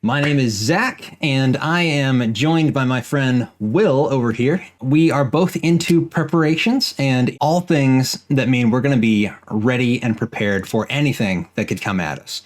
My name is Zach, and I am joined by my friend Will over here. We are both into preparations and all things that mean we're going to be ready and prepared for anything that could come at us.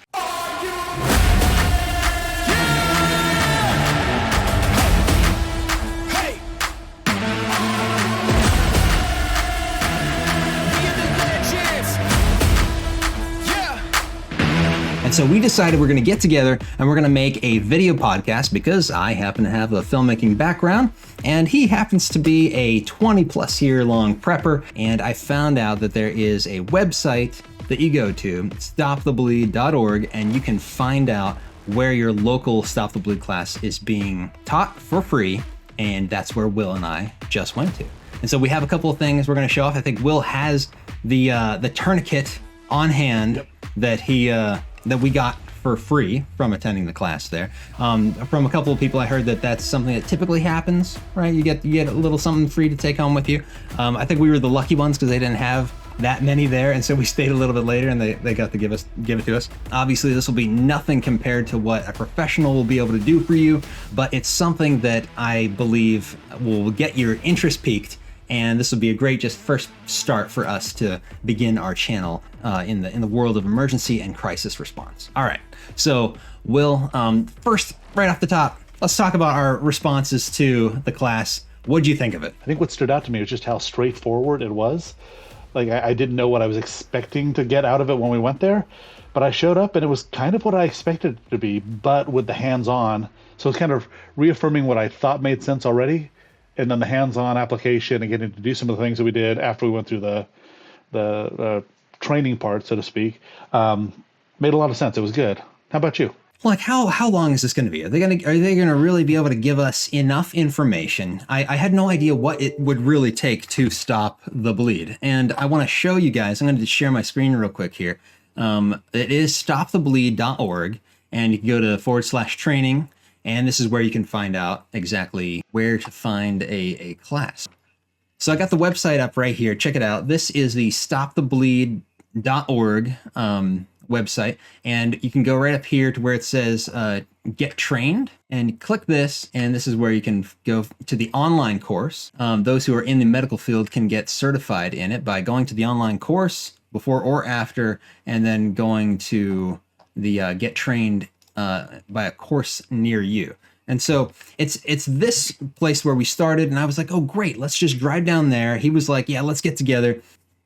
And so we decided we're going to get together and we're going to make a video podcast because I happen to have a filmmaking background and he happens to be a 20 plus year long prepper. And I found out that there is a website that you go to, stopthebleed.org, and you can find out where your local Stop the Bleed class is being taught for free. And that's where Will and I just went to. And so we have a couple of things we're going to show off. I think Will has the tourniquet on hand that we got for free from attending the class there. From a couple of people, I heard that that's something that typically happens, right? You get a little something free to take home with you. I think we were the lucky ones because they didn't have that many there, and so we stayed a little bit later and they got to give it to us. Obviously, this will be nothing compared to what a professional will be able to do for you, but it's something that I believe will get your interest piqued. And this will be a great just first start for us to begin our channel in the world of emergency and crisis response. All right, so Will, first, right off the top, let's talk about our responses to the class. What'd you think of it? I think what stood out to me was just how straightforward it was. Like I didn't know what I was expecting to get out of it when we went there, but I showed up and it was kind of what I expected it to be, but with the hands-on. So it's kind of reaffirming what I thought made sense already. And then the hands-on application and getting to do some of the things that we did after we went through the training part, so to speak, made a lot of sense. It was good. How about you? Like how long is this going to be? Are they going to really be able to give us enough information? I had no idea what it would really take to stop the bleed, and I want to show you guys. I'm going to share my screen real quick here. It is stopthebleed.org, and you can go to /training. And this is where you can find out exactly where to find a class. So I got the website up right here. Check it out. This is the stopthebleed.org website. And you can go right up here to where it says get trained, and click this. And this is where you can go to the online course. Those who are in the medical field can get certified in it by going to the online course before or after, and then going to the get trained by a course near you. And so it's this place where we started, and I was like, oh great, let's just drive down there. He was like, yeah, let's get together.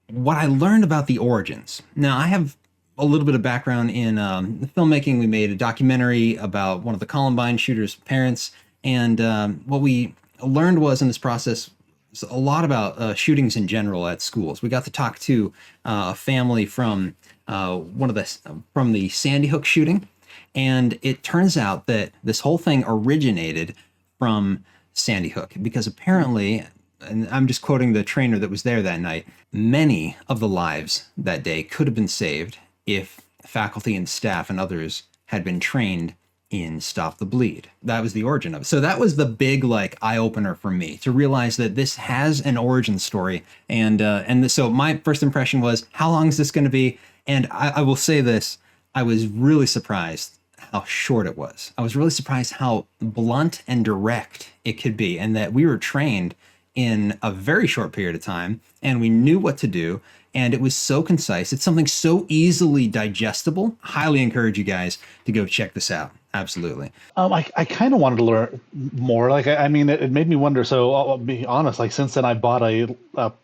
What I learned about the origins. Now I have a little bit of background in filmmaking. We made a documentary about one of the Columbine shooters' parents, and what we learned was in this process was a lot about shootings in general at schools. We got to talk to a family from from the Sandy Hook shooting. And it turns out that this whole thing originated from Sandy Hook because apparently, and I'm just quoting the trainer that was there that night, many of the lives that day could have been saved if faculty and staff and others had been trained in Stop the Bleed. That was the origin of it. So that was the big eye opener for me to realize that this has an origin story. So my first impression was, how long is this going to be? And I will say this, I was really surprised how short it was. I was really surprised how blunt and direct it could be, and that we were trained in a very short period of time and we knew what to do, and it was so concise. It's something so easily digestible. Highly encourage you guys to go check this out. Absolutely. I kind of wanted to learn more. I mean, it made me wonder. So I'll be honest, since then I bought a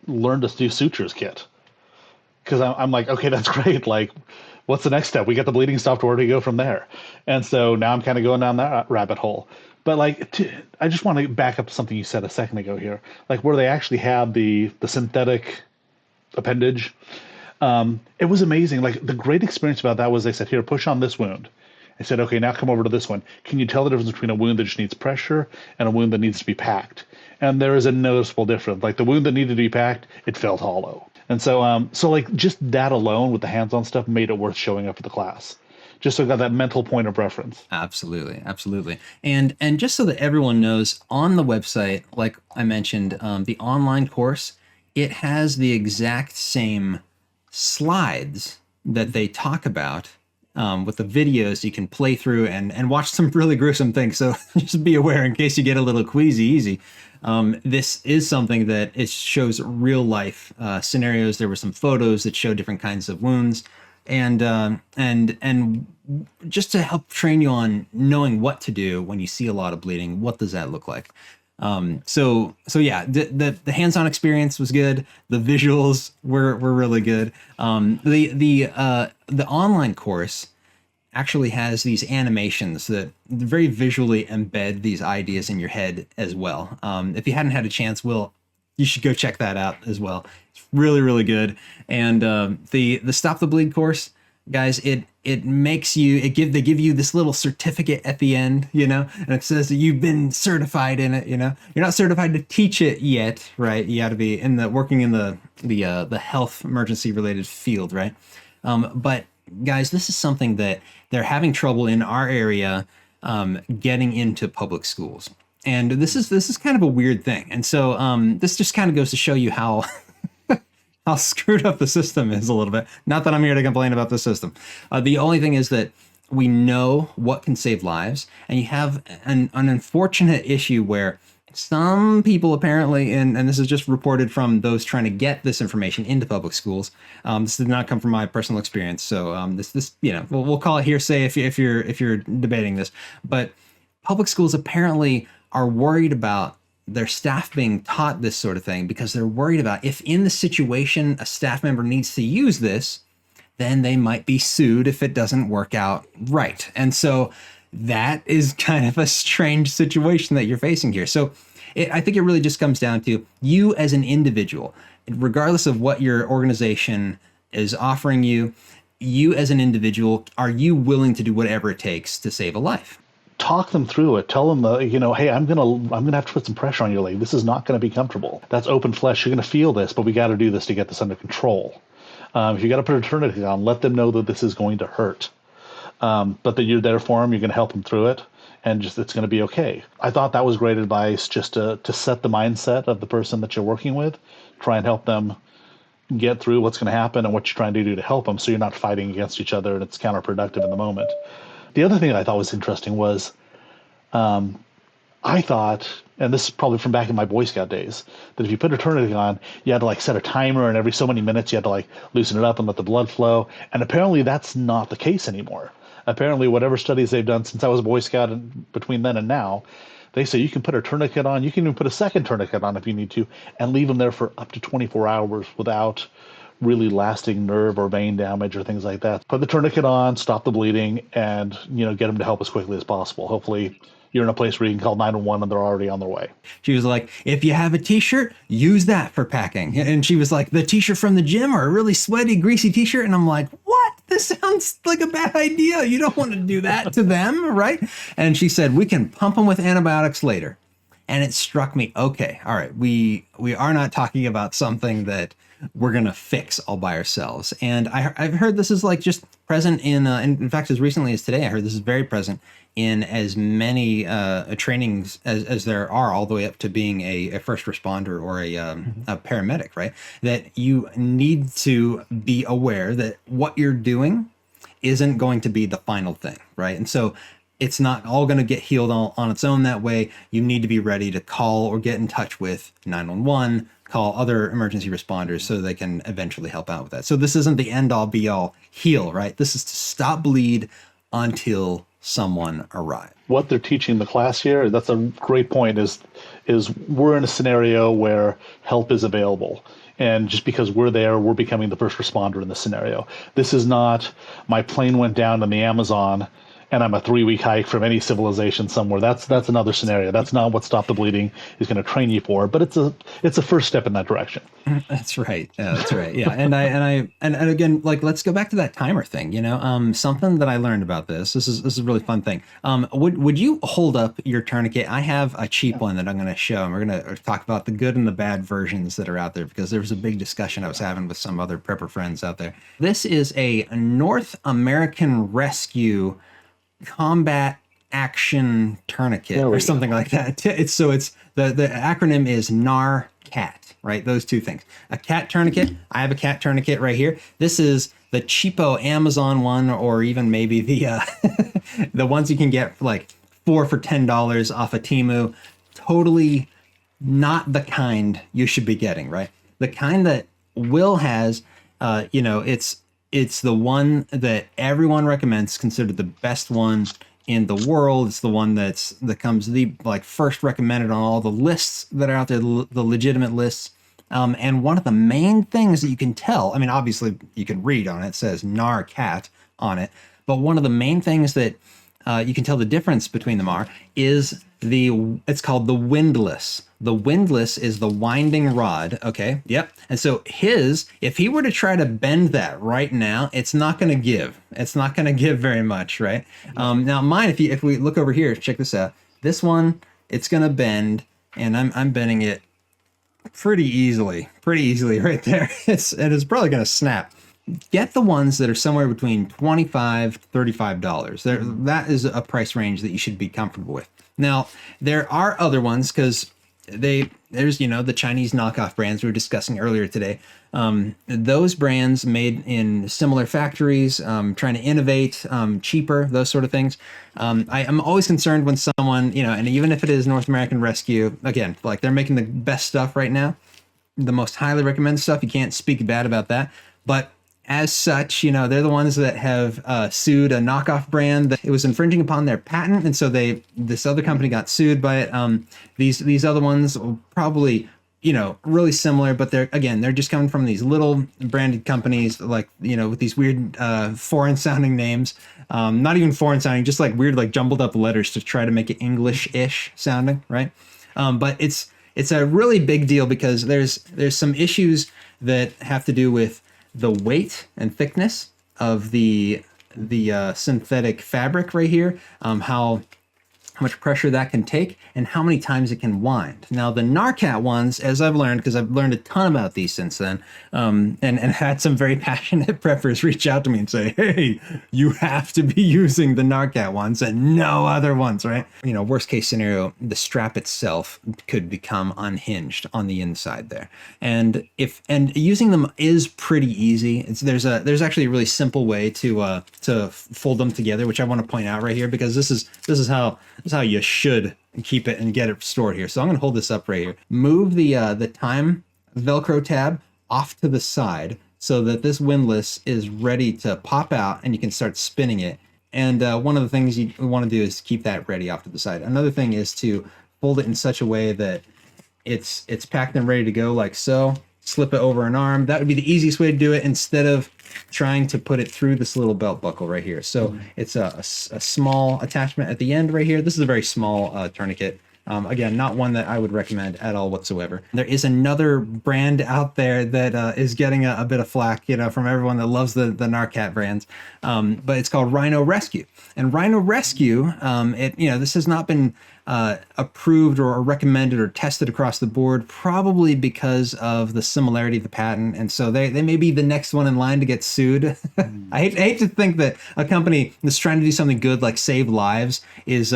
learn to do sutures kit, because I'm like, okay, that's great. What's the next step? We get the bleeding stopped. Where do we go from there? And so now I'm kind of going down that rabbit hole. But I just want to back up to something you said a second ago here, where they actually have the synthetic appendage. It was amazing. The great experience about that was they said, here, push on this wound. I said, okay, now come over to this one. Can you tell the difference between a wound that just needs pressure and a wound that needs to be packed? And there is a noticeable difference. The wound that needed to be packed, it felt hollow. And so, just that alone with the hands-on stuff made it worth showing up for the class. Just so I got that mental point of reference. Absolutely, absolutely. And just so that everyone knows, on the website, like I mentioned, the online course, it has the exact same slides that they talk about with the videos you can play through and watch some really gruesome things. So just be aware in case you get a little queasy easy. This is something that it shows real life scenarios. There were some photos that show different kinds of wounds, and just to help train you on knowing what to do when you see a lot of bleeding. What does that look like? So yeah, the hands-on experience was good. The visuals were really good. The online course actually has these animations that very visually embed these ideas in your head as well. If you hadn't had a chance, you should go check that out as well. It's really, really good. And the Stop the Bleed course, guys, it makes you, they give you this little certificate at the end, and it says that you've been certified in it. You're not certified to teach it yet, right? You got to be working in the health emergency related field, right? But guys, this is something that they're having trouble in our area getting into public schools. And this is kind of a weird thing. And so this just kind of goes to show you how how screwed up the system is a little bit. Not that I'm here to complain about the system. The only thing is that we know what can save lives, and you have an unfortunate issue where some people apparently, and this is just reported from those trying to get this information into public schools. This did not come from my personal experience, so this we'll call it hearsay if you're debating this. But public schools apparently are worried about their staff being taught this sort of thing because they're worried about if in the situation a staff member needs to use this, then they might be sued if it doesn't work out right. And so that is kind of a strange situation that you're facing here. So I think it really just comes down to you as an individual, regardless of what your organization is offering you, you as an individual, are you willing to do whatever it takes to save a life? Talk them through it. Tell them, hey, I'm gonna have to put some pressure on your leg. This is not going to be comfortable. That's open flesh. You're going to feel this, but we got to do this to get this under control. If you got to put a tourniquet on, let them know that this is going to hurt. But that you're there for them, you're going to help them through it, and just it's going to be okay. I thought that was great advice, just to set the mindset of the person that you're working with, try and help them get through what's going to happen and what you're trying to do to help them, so you're not fighting against each other and it's counterproductive in the moment. The other thing that I thought was interesting was, I thought, and this is probably from back in my Boy Scout days, that if you put a tourniquet on, you had to set a timer, and every so many minutes you had to loosen it up and let the blood flow. And apparently that's not the case anymore. Apparently, whatever studies they've done since I was a Boy Scout and between then and now, they say you can put a tourniquet on, you can even put a second tourniquet on if you need to, and leave them there for up to 24 hours without really lasting nerve or vein damage or things like that. Put the tourniquet on, stop the bleeding, and get them to help as quickly as possible. Hopefully you're in a place where you can call 911 and they're already on their way. She was like, if you have a t-shirt, use that for packing. And she was like, the t-shirt from the gym or a really sweaty, greasy t-shirt? And I'm like, what? This sounds like a bad idea. You don't want to do that to them, right? And she said, we can pump them with antibiotics later. And it struck me, okay, all right, we are not talking about something that we're going to fix all by ourselves. And I've heard this is just present in fact, as recently as today, I heard this is very present in as many trainings as there are, all the way up to being a first responder or a paramedic, right? That you need to be aware that what you're doing isn't going to be the final thing, right? And so it's not all going to get healed on its own that way. You need to be ready to call or get in touch with 911, call other emergency responders so they can eventually help out with that. So this isn't the end all be all heal, right? This is to stop bleed until someone arrives. What they're teaching the class here, that's a great point, is we're in a scenario where help is available. And just because we're there, we're becoming the first responder in the scenario. This is not my plane went down in the Amazon and I'm a 3-week hike from any civilization somewhere. That's another scenario. That's not what Stop the Bleeding is going to train you for, but it's a first step in that direction. That's right. Yeah, that's right. Yeah. And again, let's go back to that timer thing, something that I learned about this is a really fun thing. Would you hold up your tourniquet? I have a cheap one that I'm going to show, and we're going to talk about the good and the bad versions that are out there, because there was a big discussion I was having with some other prepper friends out there. This is a North American Rescue Combat Action Tourniquet or something like that. It's the acronym is NARCAT, right? Those two things. A cat tourniquet. I have a cat tourniquet right here. This is the cheapo Amazon one, or even maybe the the ones you can get for like 4 for $10 off of Temu, totally not the kind you should be getting, right? The kind that Will has, it's the one that everyone recommends, considered the best one in the world. It's the one that comes the like first recommended on all the lists that are out there, the legitimate lists. And one of the main things that you can tell, I mean, obviously you can read on it, it says NAR cat on it, but one of the main things that you can tell the difference between them is it's called the windlass. The windlass is the winding rod. Okay. Yep. And so if he were to try to bend that right now, it's not going to give. It's not going to give very much, right? Now mine, if we look over here, check this out. This one, it's going to bend, and I'm bending it pretty easily right there. It's probably going to snap. Get the ones that are somewhere between $25 to $35. That is a price range that you should be comfortable with. Now, there are other ones, because there's the Chinese knockoff brands we were discussing earlier today. Those brands made in similar factories, trying to innovate, cheaper, those sort of things. I am always concerned when someone, and even if it is North American Rescue, again, like they're making the best stuff right now, the most highly recommended stuff. You can't speak bad about that. But as such, they're the ones that have sued a knockoff brand that it was infringing upon their patent, and so this other company got sued by it. These other ones will probably really similar, but they're just coming from these little branded companies, like with these weird foreign sounding names, not even foreign sounding, just like weird, like jumbled up letters to try to make it English-ish sounding, right? But it's a really big deal, because there's some issues that have to do with the weight and thickness of the synthetic fabric right here, how much pressure that can take, and how many times it can wind. Now, the Narcat ones, as I've learned, because I've learned a ton about these since then, and had some very passionate preppers reach out to me and say, hey, you have to be using the Narcat ones and no other ones, right? Worst case scenario, the strap itself could become unhinged on the inside there. And using them is pretty easy. There's actually a really simple way to fold them together, which I want to point out right here, because this is how you should keep it and get it stored here. So I'm going to hold this up right here. Move the time Velcro tab off to the side so that this windlass is ready to pop out and you can start spinning it. And one of the things you want to do is keep that ready off to the side. Another thing is to fold it in such a way that it's packed and ready to go, like so. Slip it over an arm. That would be the easiest way to do it, instead of trying to put it through this little belt buckle right here. So it's a small attachment at the end right here. This is a very small tourniquet. Again, not one that I would recommend at all whatsoever. There is another brand out there that is getting a bit of flack, from everyone that loves the Narcat brands. But it's called Rhino Rescue. And Rhino Rescue, this has not been approved or recommended or tested across the board, probably because of the similarity of the patent. And so they may be the next one in line to get sued. I hate to think that a company that's trying to do something good, like save lives, is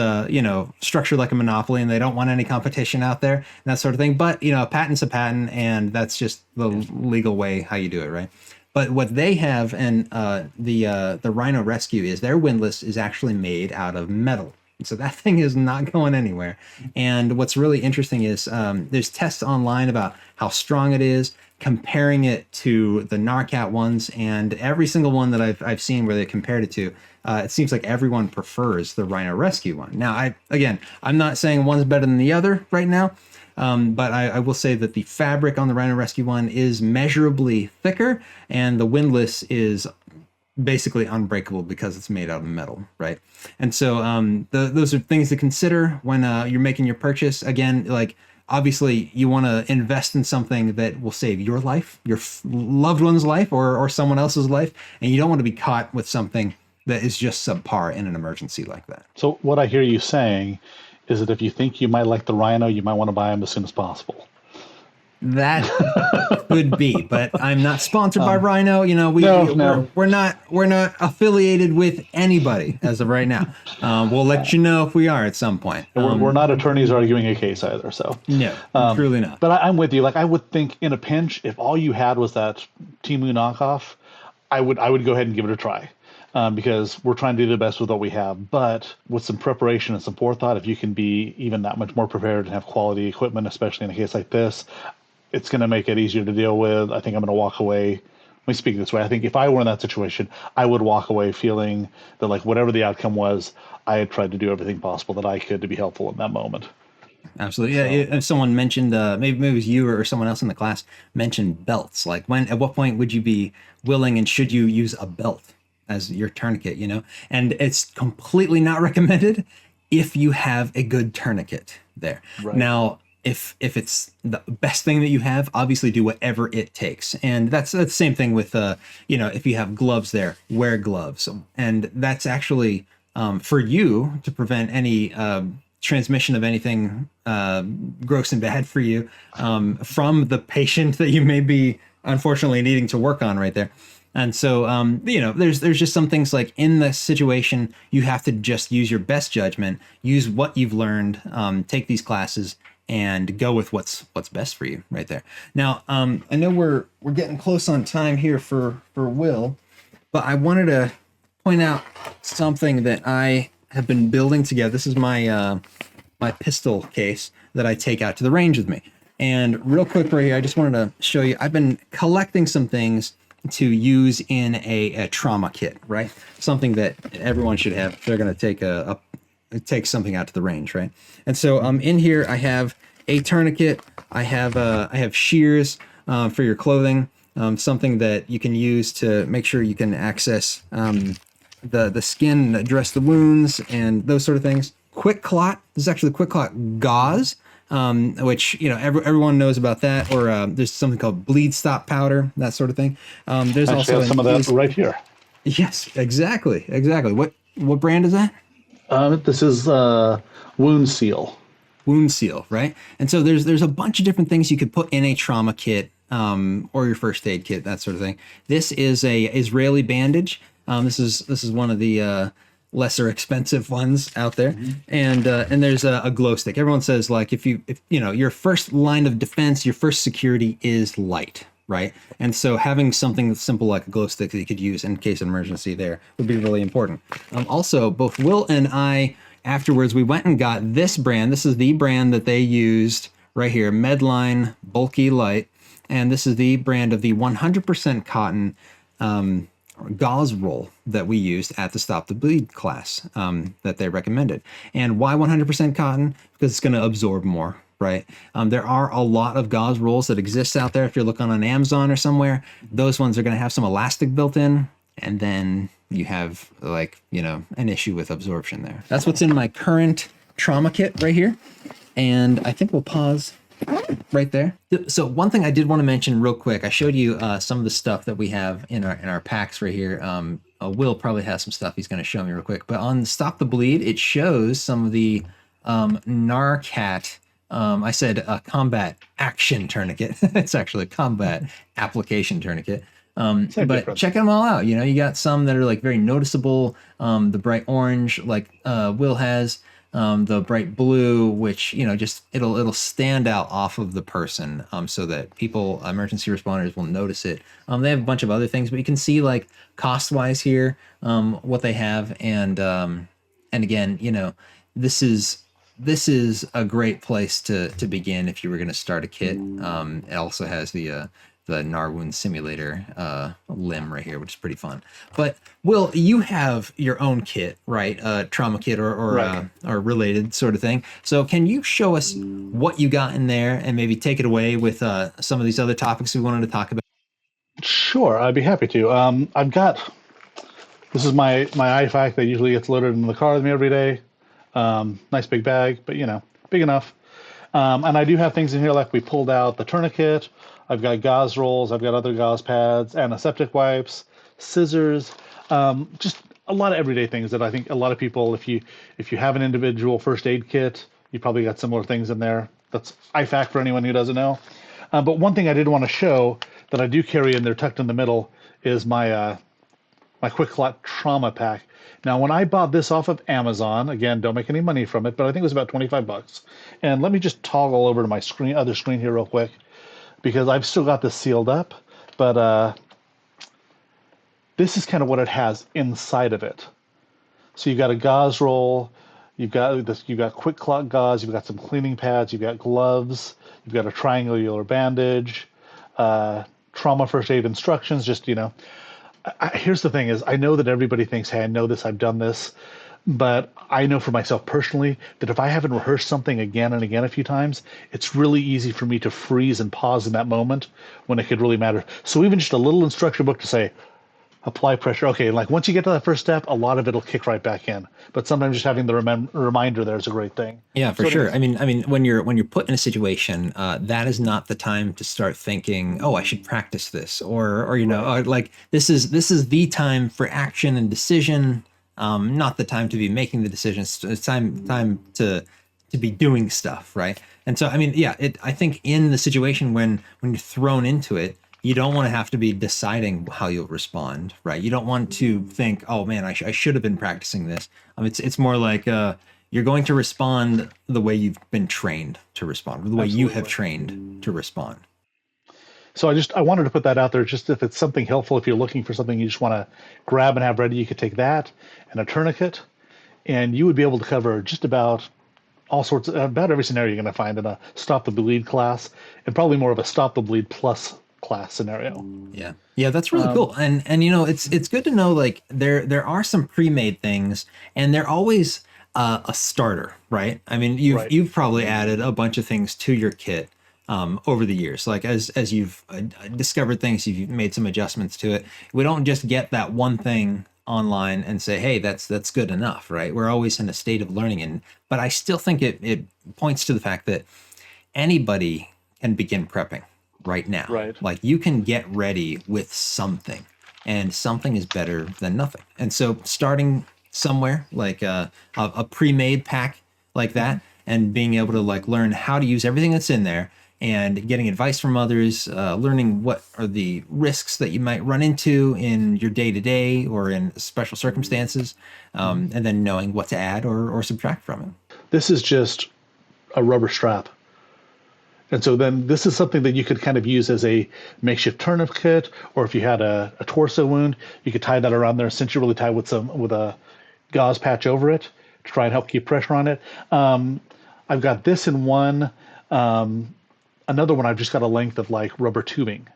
structured like a monopoly, and they don't want any competition out there and that sort of thing. But a patent's a patent, and that's just the legal way how you do it, right? But what they have, and the Rhino Rescue, is their windlass is actually made out of metal. So that thing is not going anywhere. And what's really interesting is there's tests online about how strong it is, comparing it to the Narcat ones, and every single one that I've seen where they compared it to, it seems like everyone prefers the Rhino Rescue one. Now, I'm not saying one's better than the other right now, but I will say that the fabric on the Rhino Rescue one is measurably thicker, and the windlass is basically unbreakable because it's made out of metal, right? And so those are things to consider when you're making your purchase. Again, like obviously you want to invest in something that will save your life, your loved one's life, or someone else's life, and you don't want to be caught with something that is just subpar in an emergency like that. So what I hear you saying is that if you think you might like the Rhino, you might want to buy them as soon as possible. That could be, but I'm not sponsored by Rhino. We're not affiliated with anybody as of right now. We'll let you know if we are at some point. We're not attorneys arguing a case either, so no, truly not. But I'm with you. Like, I would think in a pinch, if all you had was that Temu knockoff, I would go ahead and give it a try. Because we're trying to do the best with what we have. But with some preparation and some forethought, if you can be even that much more prepared and have quality equipment, especially in a case like this, it's going to make it easier to deal with. I think I'm going to walk away. Let me speak this way. I think if I were in that situation, I would walk away feeling that, like, whatever the outcome was, I had tried to do everything possible that I could to be helpful in that moment. Absolutely. Yeah. So, If someone mentioned, maybe it was you or someone else in the class mentioned belts, like at what point would you be willing and should you use a belt as your tourniquet, And it's completely not recommended if you have a good tourniquet there. right. Now, if it's the best thing that you have, obviously do whatever it takes. And that's the same thing with, if you have gloves there, wear gloves. And that's actually for you to prevent any transmission of anything gross and bad for you from the patient that you may be unfortunately needing to work on right there. And so, there's just some things like in the situation, you have to just use your best judgment, use what you've learned, take these classes, and go with what's best for you right there. Now, I know we're getting close on time here for Will, but I wanted to point out something that I have been building together. This is my my pistol case that I take out to the range with me. And real quick right here, I just wanted to show you, I've been collecting some things to use in a trauma kit, right? Something that everyone should have if they're going to take something out to the range, right? And so in here I have a tourniquet, I have shears for your clothing, something that you can use to make sure you can access the skin, address the wounds and those sort of things. Quick clot. This is actually quick clot gauze, which everyone knows about that. Or there's something called bleed stop powder, that sort of thing. There's Actually, also have some of that right here. Yes, exactly. What brand is that? This is Wound Seal. Wound Seal, right? And so there's a bunch of different things you could put in a trauma kit or your first aid kit, that sort of thing. This is a Israeli bandage. This is one of the lesser expensive ones out there, and there's a glow stick. Everyone says, like, if your first line of defense, your first security is light, right? And so having something simple like a glow stick that you could use in case of emergency there would be really important. Also, both Will and I afterwards we went and got this brand. This is the brand that they used right here, Medline Bulky Light, and this is the brand of the 100% cotton gauze roll that we used at the Stop the Bleed class that they recommended. And why 100% cotton? Because it's going to absorb more, right? There are a lot of gauze rolls that exist out there. If you're looking on Amazon or somewhere, those ones are going to have some elastic built in, and then you have an issue with absorption there. That's what's in my current trauma kit right here. And I think we'll pause right there. So one thing I did want to mention real quick, I showed you some of the stuff that we have in our packs right here. Will probably has some stuff he's going to show me real quick, but on Stop the Bleed, it shows some of the Narcat. I said a combat action tourniquet. It's actually a combat application tourniquet. But check them all out. You got some that are like very noticeable. The bright orange, like Will has. The bright blue, which just it'll stand out off of the person, so that emergency responders will notice it. They have a bunch of other things, but you can see like cost wise here what they have, and again, this is a great place to begin if you were going to start a kit. It also has the Narwoon simulator limb right here, which is pretty fun. But Will, you have your own kit, right? Trauma kit or Right. Or related sort of thing. So can you show us what you got in there and maybe take it away with some of these other topics we wanted to talk about? Sure, I'd be happy to. I've got this is my IFAC that usually gets loaded in the car with me every day. Nice big bag, but big enough. And I do have things in here like we pulled out the tourniquet. I've got gauze rolls. I've got other gauze pads, antiseptic wipes, scissors, just a lot of everyday things that I think a lot of people, if you have an individual first aid kit, you probably got similar things in there. That's IFAC for anyone who doesn't know. But one thing I did want to show that I do carry in there tucked in the middle is my Quick Clot Trauma Pack. Now, when I bought this off of Amazon, again, don't make any money from it, but I think it was about $25. And let me just toggle over to my other screen here real quick, because I've still got this sealed up. But This is kind of what it has inside of it. So you've got a gauze roll, you've got quick clot gauze, you've got some cleaning pads, you've got gloves, you've got a triangular bandage, trauma first aid instructions. Just here's the thing: is I know that everybody thinks, "Hey, I know this, I've done this," but I know for myself personally that if I haven't rehearsed something again and again a few times, it's really easy for me to freeze and pause in that moment when it could really matter. So even just a little instruction book to say, apply pressure. Okay, like once you get to that first step, a lot of it'll kick right back in. But sometimes just having the reminder there is a great thing. Yeah, for So sure. anyways, I mean, when you're put in a situation, that is not the time to start thinking, "Oh, I should practice this," or right, like this is the time for action and decision, not the time to be making the decisions. It's time to be doing stuff, right? And so, I mean, yeah, I think in the situation when you're thrown into it, you don't want to have to be deciding how you'll respond, right? You don't want to think, "Oh man, I should have been practicing this." It's more like you're going to respond the way you've been trained to respond, or the way you have absolutely. trained to respond. So I wanted to put that out there. Just if it's something helpful, if you're looking for something you just want to grab and have ready, you could take that and a tourniquet, and you would be able to cover just about every scenario you're going to find in a stop the bleed class, and probably more of a stop the bleed plus class scenario. Yeah. Yeah, that's really cool. And it's good to know like there are some pre-made things and they're always a starter, right? I mean, you've Right. you've probably added a bunch of things to your kit over the years. Like as you've discovered things, you've made some adjustments to it. We don't just get that one thing online and say, "Hey, that's good enough," right? We're always in a state of learning, and but I still think it points to the fact that anybody can begin prepping right now. Right. Like you can get ready with something, and something is better than nothing. And so starting somewhere like a pre-made pack like that, and being able to like learn how to use everything that's in there, and getting advice from others, learning what are the risks that you might run into in your day to day or in special circumstances, and then knowing what to add or subtract from it. This is just a rubber strap. And so then this is something that you could kind of use as a makeshift tourniquet, or if you had a torso wound, you could tie that around there, essentially really tie with a gauze patch over it to try and help keep pressure on it. I've got this in one. Another one, I've just got a length of like rubber tubing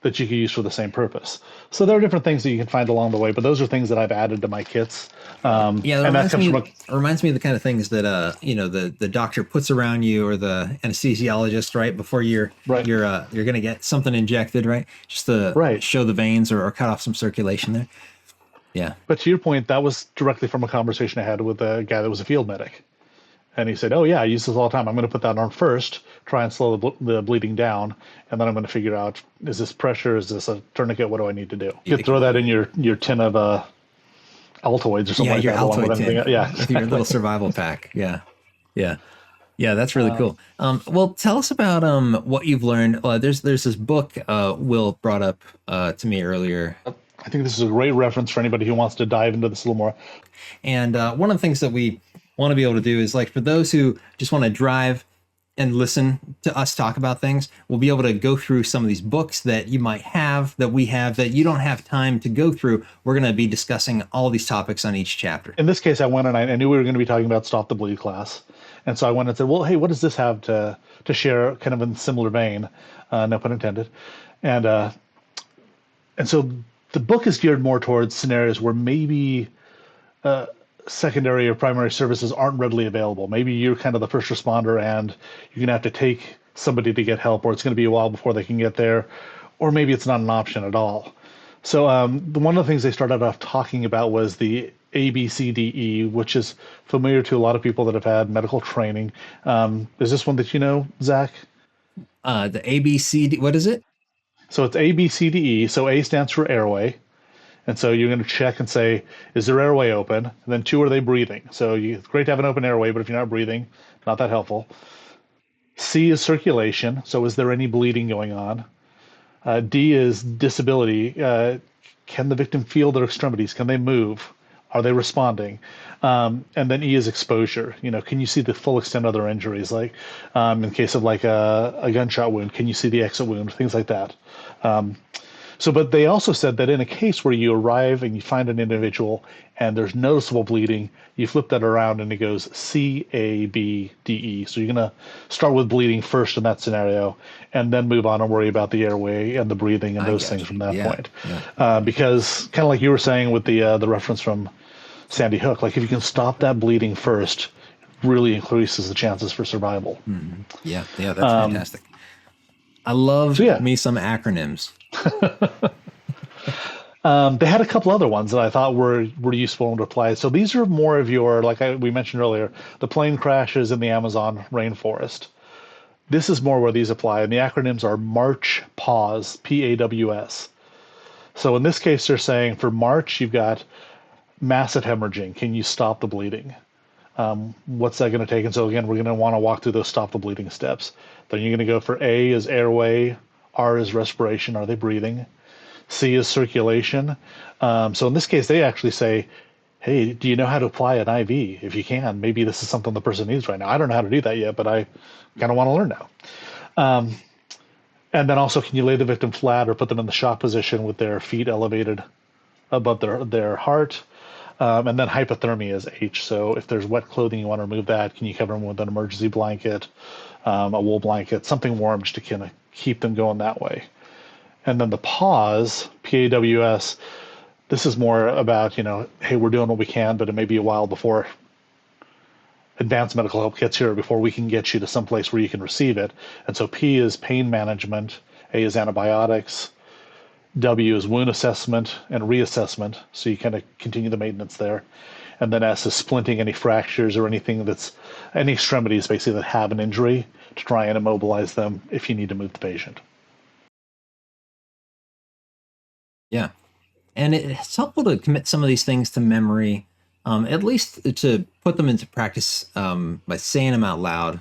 that you can use for the same purpose. So there are different things that you can find along the way, but those are things that I've added to my kits. Yeah, And that comes from it reminds me of the kind of things that the doctor puts around you, or the anesthesiologist, right before right, you're gonna get something injected, right? Just to right. show the veins, or cut off some circulation there. Yeah. But to your point, that was directly from a conversation I had with a guy that was a field medic. And he said, "Oh yeah, I use this all the time. I'm going to put that on first, try and slow the bleeding down, and then I'm going to figure out, is this pressure? Is this a tourniquet? What do I need to do?" You could throw that in your tin of Altoids or something Yeah, like your that, along with Altoid anything. tin Yeah, with your little survival pack. Yeah, yeah, yeah. That's really cool. Well, tell us about what you've learned. There's this book Will brought up to me earlier. I think this is a great reference for anybody who wants to dive into this a little more. And one of the things that we want to be able to do is, like, for those who just want to drive and listen to us talk about things, we'll be able to go through some of these books that you might have, that we have, that you don't have time to go through. We're going to be discussing all these topics on each chapter. In this case, I went and I knew we were going to be talking about Stop the Bleed class. And so I went and said, well, hey, what does this have to share, kind of in similar vein? No pun intended. And so the book is geared more towards scenarios where maybe secondary or primary services aren't readily available. Maybe you're kind of the first responder and you're going to have to take somebody to get help, or it's going to be a while before they can get there, or maybe it's not an option at all. So one of the things they started off talking about was the ABCDE, which is familiar to a lot of people that have had medical training. Is this one that you know, Zach? The ABCD, what is it? So it's ABCDE. So A stands for airway. And so you're going to check and say, is their airway open? And then 2, are they breathing? So it's great to have an open airway, but if you're not breathing, not that helpful. C is circulation. So is there any bleeding going on? D is disability. Can the victim feel their extremities? Can they move? Are they responding? And then E is exposure. Can you see the full extent of their injuries? Like in case of like a gunshot wound, can you see the exit wound? Things like that. So, but they also said that in a case where you arrive and you find an individual and there's noticeable bleeding, you flip that around and it goes C, A, B, D, E. So you're going to start with bleeding first in that scenario and then move on and worry about the airway and the breathing and I those things got from you. that Yeah. point. Yeah. Because kind of like you were saying with the reference from Sandy Hook, like if you can stop that bleeding first, really increases the chances for survival. Yeah. Yeah. That's fantastic. I So love yeah, me some acronyms. they had a couple other ones that I thought were useful and applied. So these are more of your, we mentioned earlier, the plane crashes in the Amazon rainforest. This is more where these apply, and the acronyms are March, Pause, PAWS. So in this case, they're saying for March, you've got massive hemorrhaging. Can you stop the bleeding? What's that going to take? And so again, we're going to want to walk through those stop the bleeding steps. Then you're going to go for A is airway, R is respiration. Are they breathing? C is circulation. So in this case, they actually say, hey, do you know how to apply an IV? If you can, maybe this is something the person needs right now. I don't know how to do that yet, but I kind of want to learn now. And then also, can you lay the victim flat or put them in the shock position with their feet elevated above their heart? And then hypothermia is H. So if there's wet clothing, you want to remove that. Can you cover them with an emergency blanket, a wool blanket, something warm just to kind of keep them going that way? And then the pause, PAWS, this is more about, hey, we're doing what we can, but it may be a while before advanced medical help gets here, before we can get you to some place where you can receive it. And so P is pain management, A is antibiotics, W is wound assessment and reassessment. So you kind of continue the maintenance there. And then S is splinting any fractures or anything any extremities basically that have an injury to try and immobilize them if you need to move the patient. Yeah. And it's helpful to commit some of these things to memory, at least to put them into practice by saying them out loud,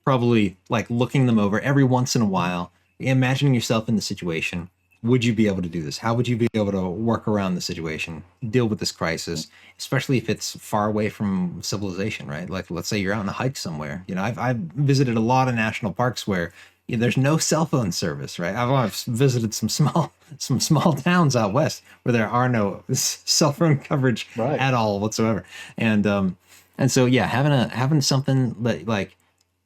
probably like looking them over every once in a while, imagining yourself in the situation. Would you be able to do this? How would you be able to work around the situation, deal with this crisis, especially if it's far away from civilization, right? Like, let's say you're out on a hike somewhere. I've visited a lot of national parks where there's no cell phone service, right? I've visited some small towns out west where there are no cell phone coverage Right. at all whatsoever. And so yeah, having something that like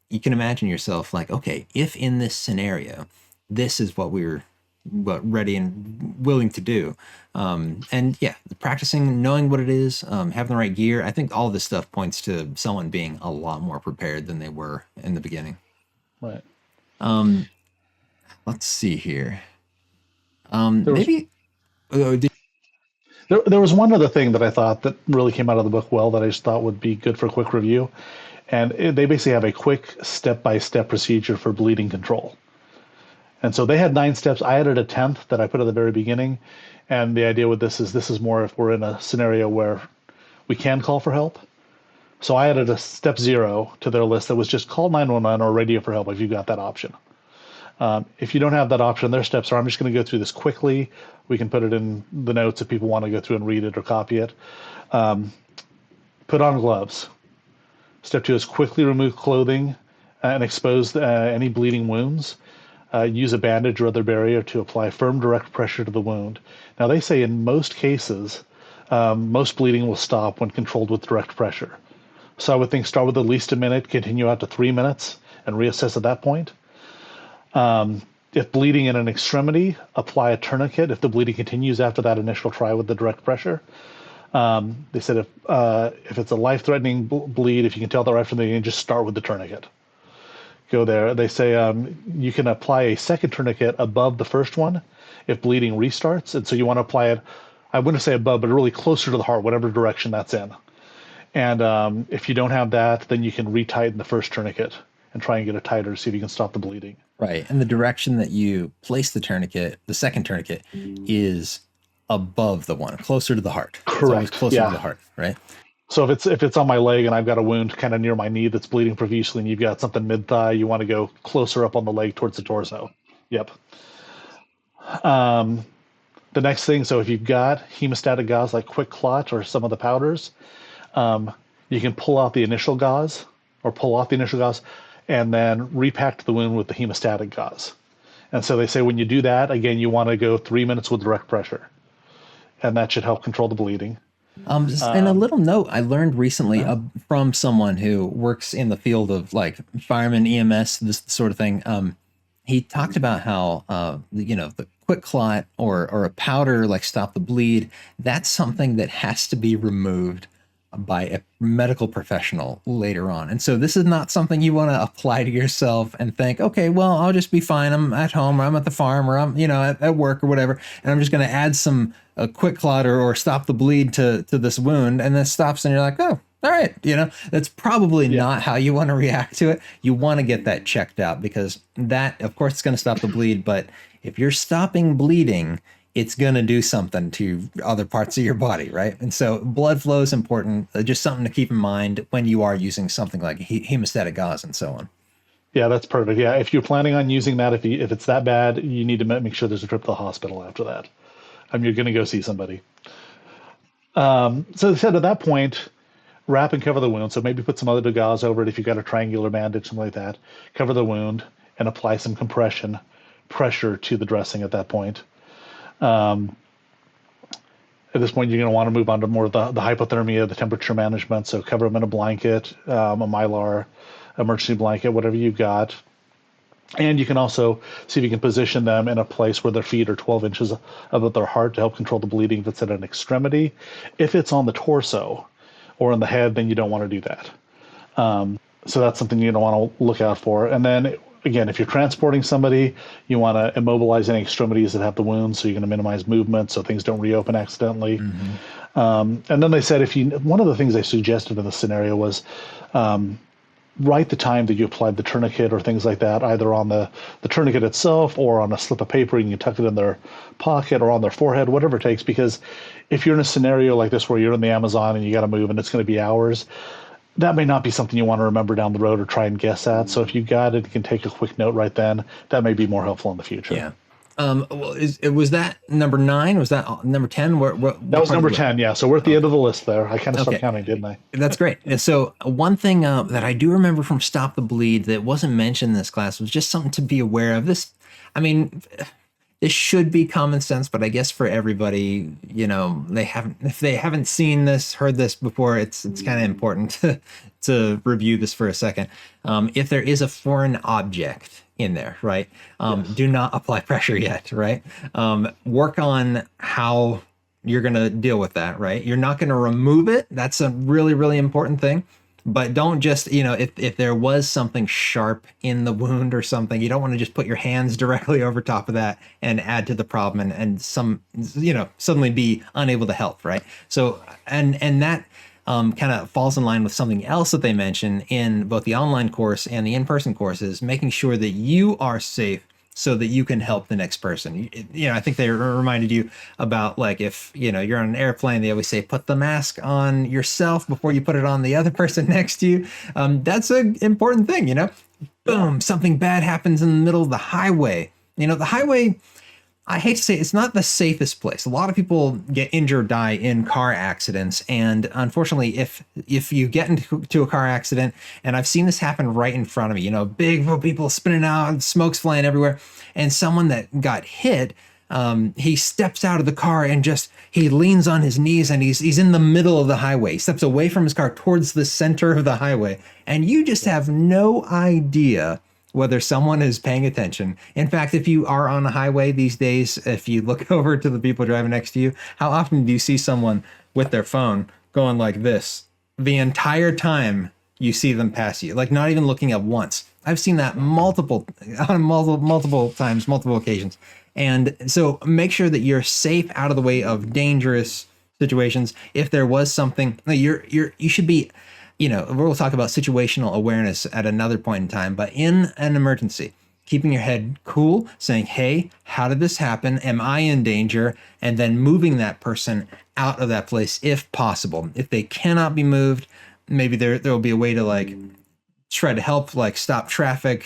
you can imagine yourself like, okay, if in this scenario, this is what we're ready and willing to do. And yeah, practicing, knowing what it is, having the right gear. I think all this stuff points to someone being a lot more prepared than they were in the beginning. Right. Let's see here. There was Maybe did, there was one other thing that I thought that really came out of the book well that I just thought would be good for a quick review. And they basically have a quick step-by-step procedure for bleeding control. And so they had 9 steps. I added a 10th that I put at the very beginning. And the idea with this is more if we're in a scenario where we can call for help. So I added a step 0 to their list that was just call 911 or radio for help if you've got that option. If you don't have that option, their steps are, I'm just going to go through this quickly. We can put it in the notes if people want to go through and read it or copy it. Put on gloves. Step 2 is quickly remove clothing and expose any bleeding wounds. Use a bandage or other barrier to apply firm direct pressure to the wound. Now they say in most cases, most bleeding will stop when controlled with direct pressure. So I would think start with at least a minute, continue out to 3 minutes, and reassess at that point. If bleeding in an extremity, apply a tourniquet if the bleeding continues after that initial try with the direct pressure. They said if it's a life-threatening bleed, if you can tell that right from the beginning, just start with the tourniquet. Go there. They say you can apply a second tourniquet above the first one if bleeding restarts. And so you want to apply it, I wouldn't say above, but really closer to the heart, whatever direction that's in. And if you don't have that, then you can retighten the first tourniquet and try and get it tighter to see if you can stop the bleeding. right. And the direction that you place the tourniquet, the second tourniquet, is above the one, closer to the heart. It's always Correct. closer Yeah. to the heart, right? So if it's on my leg and I've got a wound kind of near my knee that's bleeding profusely and you've got something mid-thigh, you want to go closer up on the leg towards the torso. Yep. The next thing, so if you've got hemostatic gauze like Quick Clot or some of the powders, you can pull out the initial gauze or pull off the initial gauze and then repack the wound with the hemostatic gauze. And so they say when you do that, again, you want to go 3 minutes with direct pressure, and that should help control the bleeding. And a little note I learned recently from someone who works in the field of like fireman, EMS, this sort of thing. He talked about how, the quick clot or a powder like stop the bleed, that's something that has to be removed by a medical professional later on. And so this is not something you want to apply to yourself and think, okay, well, I'll just be fine. I'm at home, or I'm at the farm, or I'm, at work or whatever. And I'm just going to add some quick clot or stop the bleed to this wound. And then stops. And you're like, oh, all right. That's probably not how you want to react to it. You want to get that checked out, because that, of course, it's going to stop the bleed. But if you're stopping bleeding, it's going to do something to other parts of your body, right? And so blood flow is important, just something to keep in mind when you are using something like hemostatic gauze and so on. Yeah, that's perfect. Yeah, if you're planning on using that, if it's that bad, you need to make sure there's a trip to the hospital after that. You're going to go see somebody. So they said at that point, wrap and cover the wound. So maybe put some other gauze over it if you've got a triangular bandage, something like that. Cover the wound and apply some compression pressure to the dressing at that point. At this point, you're going to want to move on to more of the hypothermia, the temperature management. So cover them in a blanket, a Mylar, emergency blanket, whatever you've got. And you can also see if you can position them in a place where their feet are 12 inches above their heart to help control the bleeding if it's at an extremity. If it's on the torso or in the head, then you don't want to do that. So that's something you're going to want to look out for. And then again, if you're transporting somebody, you want to immobilize any extremities that have the wounds, so you're going to minimize movement so things don't reopen accidentally. And then they said one of the things they suggested in the scenario was write the time that you applied the tourniquet or things like that, either on the tourniquet itself or on a slip of paper, and you tuck it in their pocket or on their forehead, whatever it takes. Because if you're in a scenario like this where you're in the Amazon and you got to move and it's going to be hours, that may not be something you want to remember down the road or try and guess at. So if you got it, you can take a quick note right then. That may be more helpful in the future. Yeah. Was that number 9? Was that number 10? What that was number 10. Yeah. So we're at the end of the list there. I kind of stopped counting, didn't I? That's great. So one thing that I do remember from Stop the Bleed that wasn't mentioned in this class was just something to be aware of. This should be common sense, but I guess for everybody, if they haven't seen this, heard this before, it's kind of important to review this for a second. If there is a foreign object in there, right? Yes. Do not apply pressure yet, right? Work on how you're going to deal with that, right? You're not going to remove it. That's a really, really important thing. But don't just, if there was something sharp in the wound or something, you don't want to just put your hands directly over top of that and add to the problem and suddenly be unable to help, right? So, and that kind of falls in line with something else that they mention in both the online course and the in-person courses, making sure that you are safe so that you can help the next person. I think they reminded you about, like, if you're on an airplane, they always say put the mask on yourself before you put it on the other person next to you. That's an important thing. Boom, something bad happens in the middle of the highway. The highway, I hate to say, it's not the safest place. A lot of people get injured or die in car accidents. And unfortunately, if you get into a car accident, and I've seen this happen right in front of me, big people spinning out, smoke's flying everywhere, and someone that got hit, he steps out of the car and he leans on his knees, and he's in the middle of the highway. He steps away from his car towards the center of the highway, and you just have no idea whether someone is paying attention. In fact, if you are on a highway these days, if you look over to the people driving next to you, how often do you see someone with their phone going like this the entire time you see them pass you, like not even looking up once? I've seen that multiple times, multiple occasions. And so make sure that you're safe out of the way of dangerous situations. If there was something, you should be, we'll talk about situational awareness at another point in time, but in an emergency, keeping your head cool, saying, hey, how did this happen? Am I in danger? And then moving that person out of that place if possible. If they cannot be moved, maybe there will be a way to try to help, like stop traffic,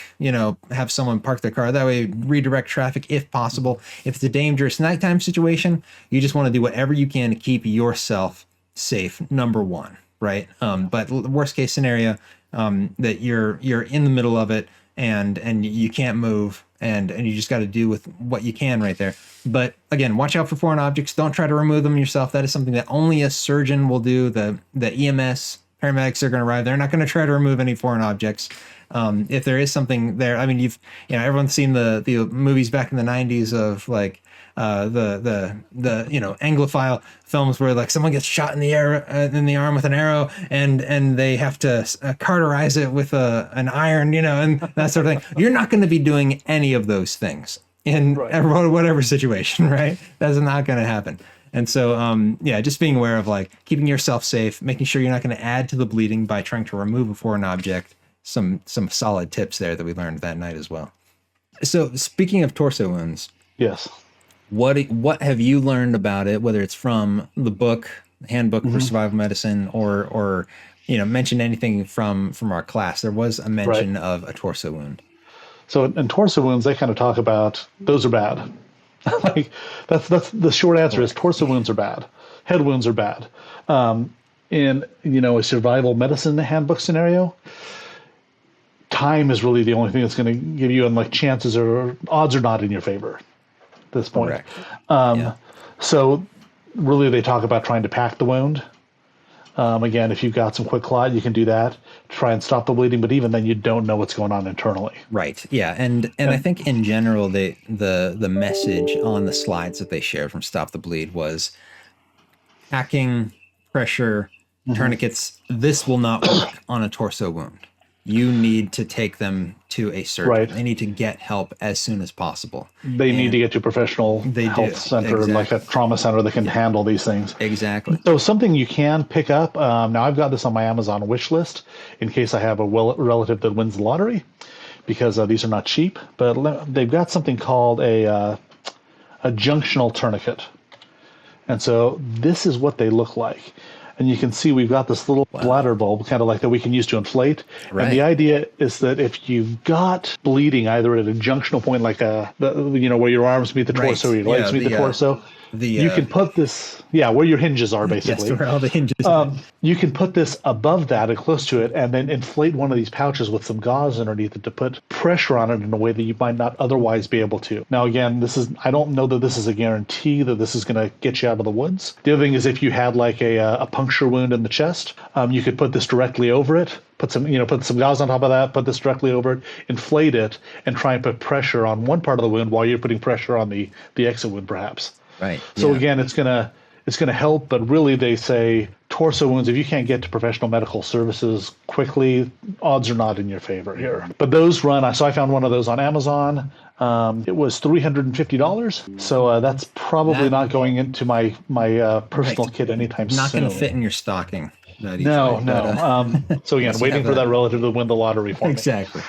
have someone park their car. That way, redirect traffic if possible. If it's a dangerous nighttime situation, you just want to do whatever you can to keep yourself safe, number one. Right. But worst case scenario, that you're in the middle of it and you can't move. and you just got to do with what you can right there. But again, watch out for foreign objects. Don't try to remove them yourself. That is something that only a surgeon will do. The EMS paramedics are going to arrive. They're not going to try to remove any foreign objects. If there is something there, I mean, everyone's seen the movies back in the 90s of like the Anglophile films where like someone gets shot in the arm with an arrow, and they have to cauterize it with an iron, and that sort of thing. You're not going to be doing any of those things in whatever situation, right? That's not going to happen. And so, just being aware of like keeping yourself safe, making sure you're not going to add to the bleeding by trying to remove a foreign object. Some solid tips there that we learned that night as well. So speaking of torso wounds, yes, what have you learned about it? Whether it's from the book, Handbook for Survival Medicine, or mention anything from our class. There was a mention of a torso wound. So in torso wounds, they kind of talk about those are bad. Like that's the short answer is torso wounds are bad. Head wounds are bad. In a survival medicine handbook scenario, time is really the only thing that's going to give you, and like chances or odds are not in your favor at this point. So really they talk about trying to pack the wound. Again, if you've got some quick clot, you can do that to try and stop the bleeding, but even then you don't know what's going on internally. Right. Yeah. And I think in general, the message on the slides that they shared from Stop the Bleed was packing, pressure, tourniquets. This will not work on a torso wound. You need to take them to a surgeon. They need to get help as soon as possible. They need to get to a professional health center, like a trauma center that can handle these things. Exactly. So something you can pick up. Now I've got this on my Amazon wish list in case I have a relative that wins the lottery, because these are not cheap. But they've got something called a junctional tourniquet, and so this is what they look like. And you can see we've got this little bladder bulb, kind of like that we can use to inflate. Right. And the idea is that if you've got bleeding either at a junctional point, like where your arms meet the torso, or your legs meet the torso, you can put this, where your hinges are, basically. Yes, where all the hinges you can put this above that and close to it, and then inflate one of these pouches with some gauze underneath it to put pressure on it in a way that you might not otherwise be able to. Now, again, I don't know that this is a guarantee that this is going to get you out of the woods. The other thing is if you had like a puncture wound in the chest, you could put this directly over it. Put some gauze on top of that, put this directly over it, inflate it, and try and put pressure on one part of the wound while you're putting pressure on the exit wound, perhaps. Right. So again, it's gonna help, but really they say torso wounds, if you can't get to professional medical services quickly, odds are not in your favor here. But those run. So I found one of those on Amazon. It was $350. So that's probably not going into my personal kit anytime soon. Not going to fit in your stocking. No. So again, waiting for that relative to win the lottery for me. Exactly.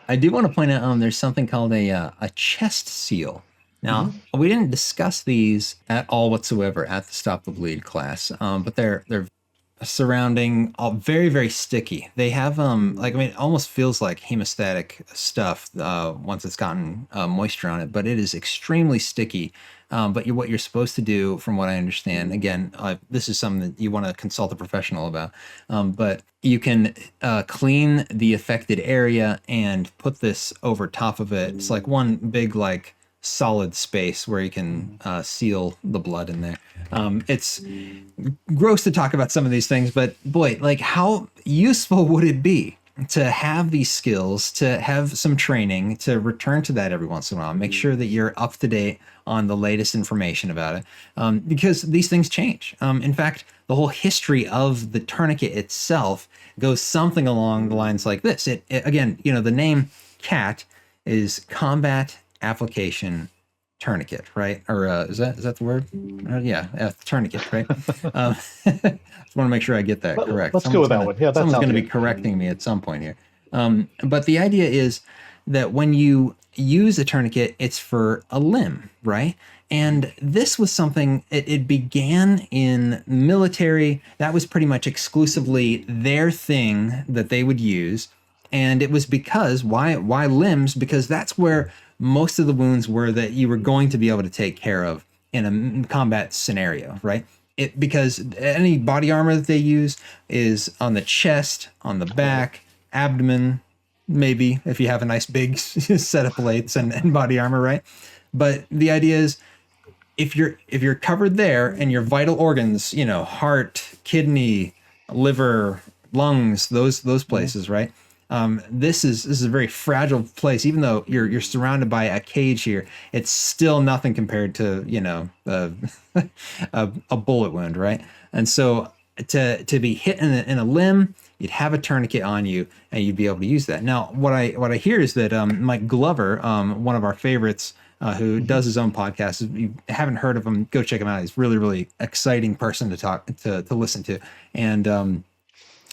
I do want to point out there's something called a chest seal. Now, we didn't discuss these at all whatsoever at the Stop the Bleed class, but they're surrounding all very, very sticky. They have it almost feels like hemostatic stuff once it's gotten moisture on it, but it is extremely sticky. But what you're supposed to do, from what I understand, again, this is something that you want to consult a professional about, but you can clean the affected area and put this over top of it. It's like one big solid space where you can seal the blood in there. It's gross to talk about some of these things, but boy, how useful would it be to have these skills, to have some training, to return to that every once in a while, make sure that you're up to date on the latest information about it, because these things change. In fact, the whole history of the tourniquet itself goes something along the lines like this. It again, the name CAT is Combat Application Tourniquet, right? Or is that the word? Tourniquet, right? Just want to make sure I get that correct. Let's go with that one. Yeah, someone's going to be correcting me at some point here. But the idea is that when you use a tourniquet, it's for a limb, right? And this was something, it began in military. That was pretty much exclusively their thing that they would use. And it was because, why limbs? Because that's where most of the wounds were that you were going to be able to take care of in a combat scenario, right? Because any body armor that they use is on the chest, on the back, abdomen, maybe if you have a nice big set of plates and body armor, right? But the idea is, if you're covered there and your vital organs, heart, kidney, liver, lungs, those places, right? This is a very fragile place. Even though you're surrounded by a cage here, it's still nothing compared to a bullet wound, right? And so to be hit in a limb, you'd have a tourniquet on you and you'd be able to use that. Now, what I hear is that Mike Glover, one of our favorites, who does his own podcast. If you haven't heard of him, go check him out. He's really, really exciting person to listen to.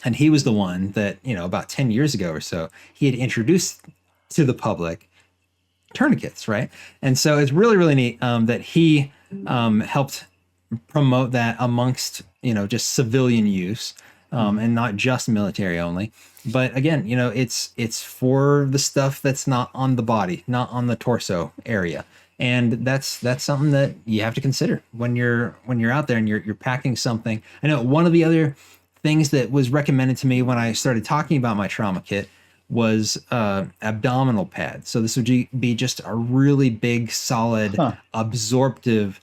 And he was the one that, about 10 years ago or so, he had introduced to the public tourniquets, right? And so it's really, really neat that he helped promote that amongst, just civilian use, and not just military only. But again, it's for the stuff that's not on the body, not on the torso area. And that's something that you have to consider when you're out there and you're packing something. I know one of the other things that was recommended to me when I started talking about my trauma kit was abdominal pads. So this would be just a really big, solid, absorptive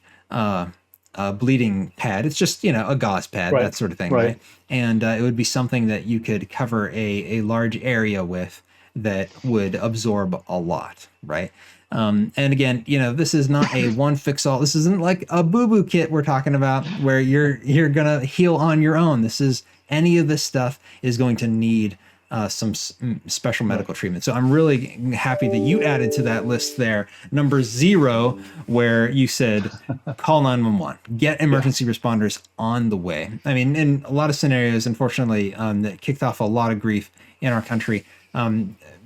bleeding pad. It's just, a gauze pad, that sort of thing, right? And it would be something that you could cover a large area with that would absorb a lot, right? And again, this is not a one fix all. This isn't like a boo-boo kit we're talking about where you're gonna heal on your own. This is, any of this stuff is going to need some special medical treatment. So I'm really happy that you added to that list there, number 0, where you said call 911, get emergency responders on the way. I mean, in a lot of scenarios, unfortunately, that kicked off a lot of grief in our country,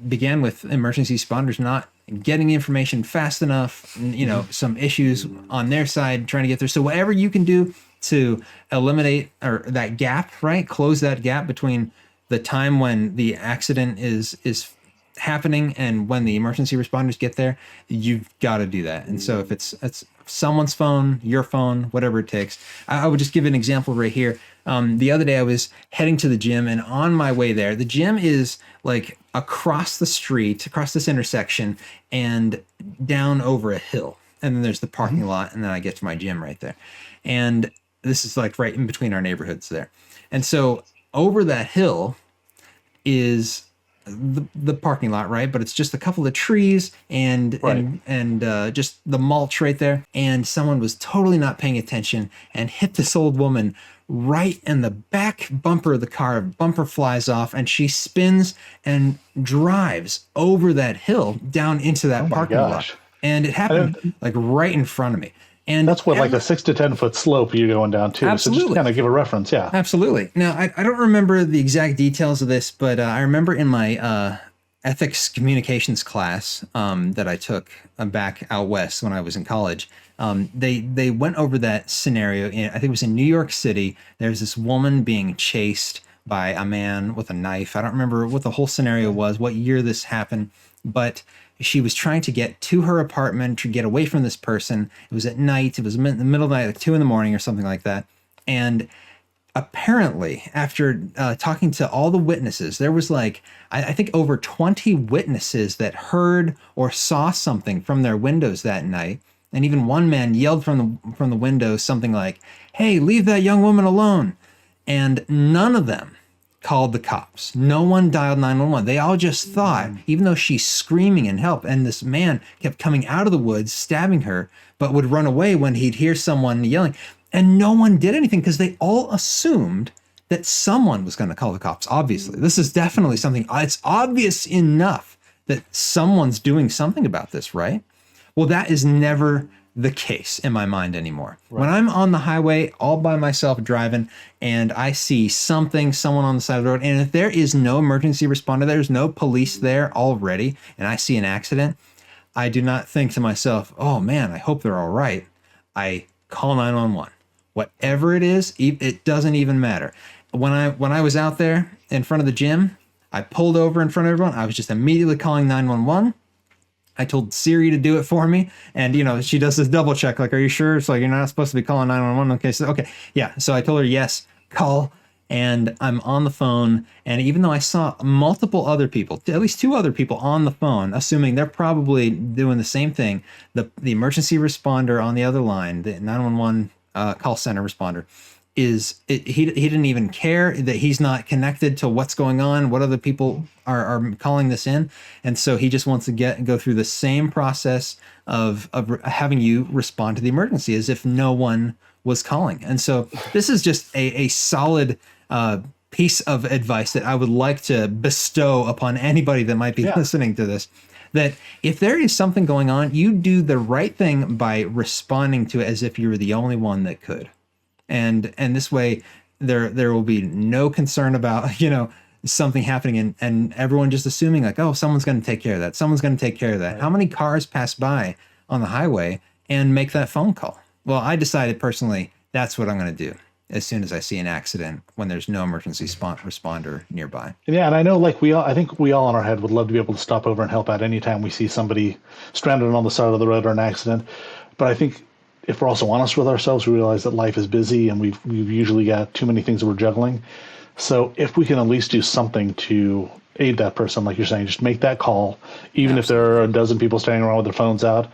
began with emergency responders not getting information fast enough, some issues on their side trying to get there. So whatever you can do to eliminate or that gap, right? Close that gap between the time when the accident is happening and when the emergency responders get there, you've got to do that. And so if it's someone's phone, your phone, whatever it takes, I would just give an example right here. The other day I was heading to the gym, and on my way there, the gym is like across the street, across this intersection, and down over a hill. And then there's the parking lot, and then I get to my gym right there. And this is like right in between our neighborhoods there. And so over that hill is the parking lot, right? But it's just a couple of trees and just the mulch right there. And someone was totally not paying attention and hit this old woman right in the back bumper of the car. Bumper flies off, and she spins and drives over that hill down into that parking lot. And it happened like right in front of me. And that's what, like a 6 to 10 foot slope you're going down too. Absolutely. So just kind of give a reference. Yeah, absolutely. Now, I don't remember the exact details of this, but I remember in my ethics communications class that I took back out west when I was in college, they went over that scenario. I think it was in New York City. There's this woman being chased by a man with a knife. I don't remember what the whole scenario was, what year this happened, but she was trying to get to her apartment to get away from this person. It was at night. It was in the middle of the night, like 2 a.m. or something like that. And apparently, after talking to all the witnesses, there was like, I think over 20 witnesses that heard or saw something from their windows that night. And even one man yelled from the window something like, "Hey, leave that young woman alone." And none of them called the cops. No one dialed 911. They all just thought, even though she's screaming in help, and this man kept coming out of the woods, stabbing her, but would run away when he'd hear someone yelling. And no one did anything because they all assumed that someone was going to call the cops. Obviously, this is definitely something, it's obvious enough that someone's doing something about this, right? Well, that is never the case in my mind anymore. Right. When I'm on the highway all by myself driving and I see someone on the side of the road, and if there is no emergency responder, there's no police there already, and I see an accident, I do not think to myself, "Oh man, I hope they're all right." I call 911. Whatever it is, it doesn't even matter. When I was out there in front of the gym, I pulled over in front of everyone. I was just immediately calling 911. I told Siri to do it for me. And, she does this double check. Like, "Are you sure?" It's like, "You're not supposed to be calling 911. Okay. So, okay. Yeah. So I told her, yes, call and I'm on the phone. And even though I saw multiple other people, at least two other people on the phone, assuming they're probably doing the same thing, the emergency responder on the other line, the 911 call center responder, he didn't even care that he's not connected to what's going on, what other people are calling this in. And so he just wants to go through the same process of having you respond to the emergency as if no one was calling. And so this is just a solid piece of advice that I would like to bestow upon anybody that might be listening to this, that if there is something going on, you do the right thing by responding to it as if you were the only one that could. And this way there will be no concern about, something happening and everyone just assuming like, oh, someone's going to take care of that. Someone's going to take care of that. Right. How many cars pass by on the highway and make that phone call? Well, I decided personally, that's what I'm going to do as soon as I see an accident when there's no emergency responder nearby. Yeah. And I know I think we all in our head would love to be able to stop over and help out anytime we see somebody stranded on the side of the road or an accident. But I think if we're also honest with ourselves, we realize that life is busy and we've usually got too many things that we're juggling. So if we can at least do something to aid that person, like you're saying, just make that call, even if there are a dozen people standing around with their phones out.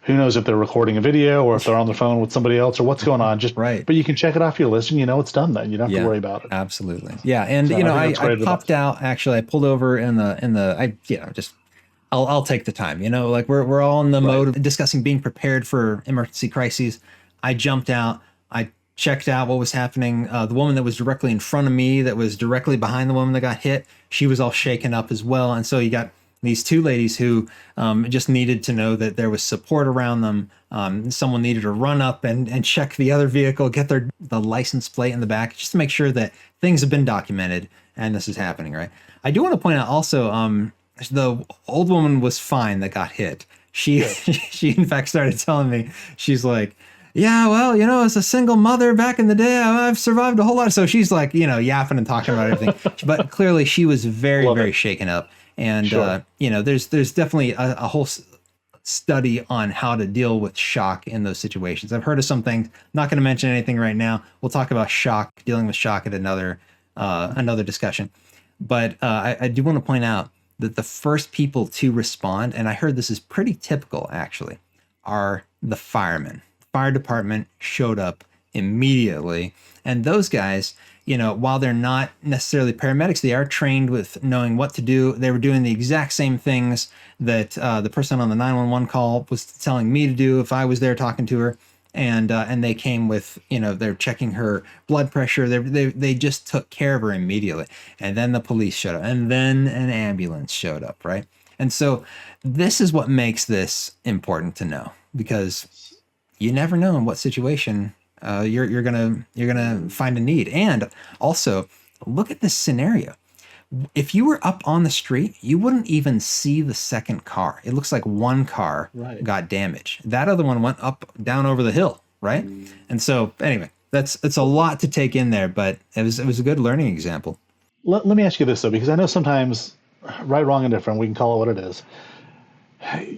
Who knows if they're recording a video or if they're on the phone with somebody else or what's going on. Just right. But you can check it off your list and it's done then. You don't have to worry about it. Absolutely. Yeah. And so I popped out, actually, I pulled over I'll take the time, we're all in the mode of discussing being prepared for emergency crises. I jumped out, I checked out what was happening. The woman that was directly in front of me, that was directly behind the woman that got hit, she was all shaken up as well. And so you got these two ladies who just needed to know that there was support around them. Someone needed to run up and check the other vehicle, get the license plate in the back, just to make sure that things have been documented and this is happening, right? I do want to point out also, the old woman was fine that got hit. She in fact started telling me, she's like, yeah, well, as a single mother back in the day, I've survived a whole lot. So she's like, yapping and talking about everything. But clearly she was very, very shaken up. And, there's definitely a whole study on how to deal with shock in those situations. I've heard of some things, not going to mention anything right now. We'll talk about dealing with shock at another discussion. But I do want to point out that the first people to respond, and I heard this is pretty typical actually, are the firemen. The fire department showed up immediately. And those guys, while they're not necessarily paramedics, they are trained with knowing what to do. They were doing the exact same things that the person on the 911 call was telling me to do if I was there talking to her. And they came with, they're checking her blood pressure. They just took care of her immediately. And then the police showed up, and then an ambulance showed up, right? And so this is what makes this important to know, because you never know in what situation you're gonna find a need. And also, look at this scenario. If you were up on the street, you wouldn't even see the second car. It looks like one car got damaged. That other one went down over the hill, right? And so anyway, it's a lot to take in there, but it was a good learning example. Let me ask you this though, because I know sometimes right, wrong, and different, we can call it what it is.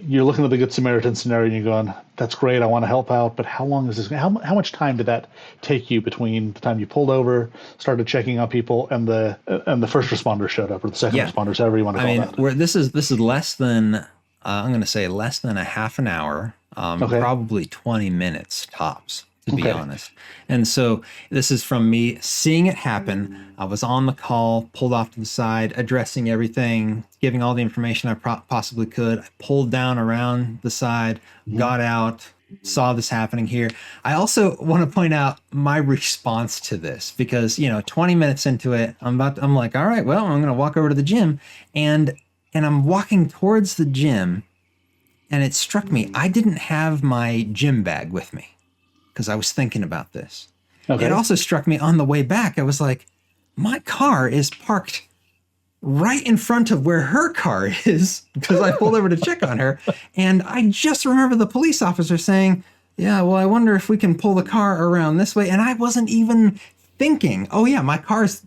You're looking at the Good Samaritan scenario and you're going, that's great, I want to help out, but how long is this? How much time did that take you between the time you pulled over, started checking on people, and the first responder showed up, or the second responders, however you want to call that? This is less than, I'm going to say less than a half an hour, probably 20 minutes tops, to be honest. And so this is from me seeing it happen. I was on the call, pulled off to the side, addressing everything, giving all the information I possibly could. I pulled down around the side, got out, saw this happening here. I also want to point out my response to this, because 20 minutes into it, I'm like, all right, well, I'm going to walk over to the gym, and I'm walking towards the gym, and it struck me, I didn't have my gym bag with me, because I was thinking about this. It also struck me on the way back. I was like, my car is parked right in front of where her car is, because I pulled over to check on her. And I just remember the police officer saying, yeah, well, I wonder if we can pull the car around this way. And I wasn't even thinking, oh yeah, my car's